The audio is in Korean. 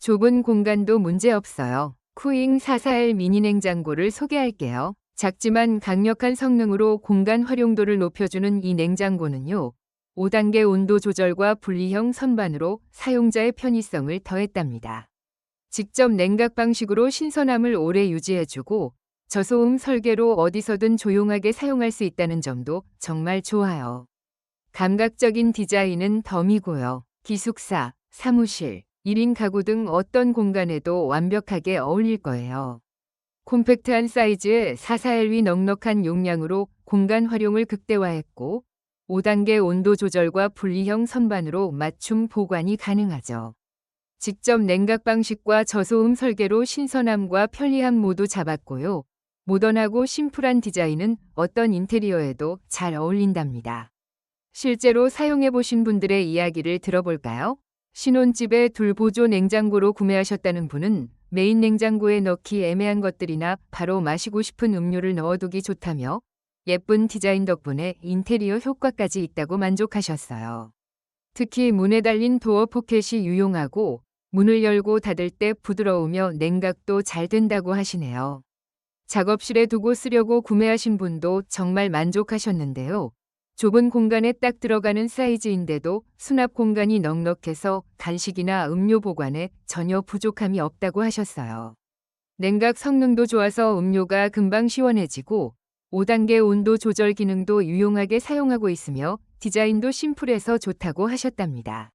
좁은 공간도 문제없어요. 쿠잉 44L 미니 냉장고를 소개할게요. 작지만 강력한 성능으로 공간 활용도를 높여주는 이 냉장고는요, 5단계 온도 조절과 분리형 선반으로 사용자의 편의성을 더했답니다. 직접 냉각 방식으로 신선함을 오래 유지해주고 저소음 설계로 어디서든 조용하게 사용할 수 있다는 점도 정말 좋아요. 감각적인 디자인은 덤이고요. 기숙사, 사무실, 1인 가구 등 어떤 공간에도 완벽하게 어울릴 거예요. 콤팩트한 사이즈에 44L의 넉넉한 용량으로 공간 활용을 극대화했고 5단계 온도 조절과 분리형 선반으로 맞춤 보관이 가능하죠. 직접 냉각 방식과 저소음 설계로 신선함과 편리함 모두 잡았고요. 모던하고 심플한 디자인은 어떤 인테리어에도 잘 어울린답니다. 실제로 사용해보신 분들의 이야기를 들어볼까요? 신혼집에 둘보조 냉장고로 구매하셨다는 분은 메인 냉장고에 넣기 애매한 것들이나 바로 마시고 싶은 음료를 넣어두기 좋다며 예쁜 디자인 덕분에 인테리어 효과까지 있다고 만족하셨어요. 특히 문에 달린 도어 포켓이 유용하고 문을 열고 닫을 때 부드러우며 냉각도 잘 된다고 하시네요. 작업실에 두고 쓰려고 구매하신 분도 정말 만족하셨는데요. 좁은 공간에 딱 들어가는 사이즈인데도 수납 공간이 넉넉해서 간식이나 음료 보관에 전혀 부족함이 없다고 하셨어요. 냉각 성능도 좋아서 음료가 금방 시원해지고 5단계 온도 조절 기능도 유용하게 사용하고 있으며 디자인도 심플해서 좋다고 하셨답니다.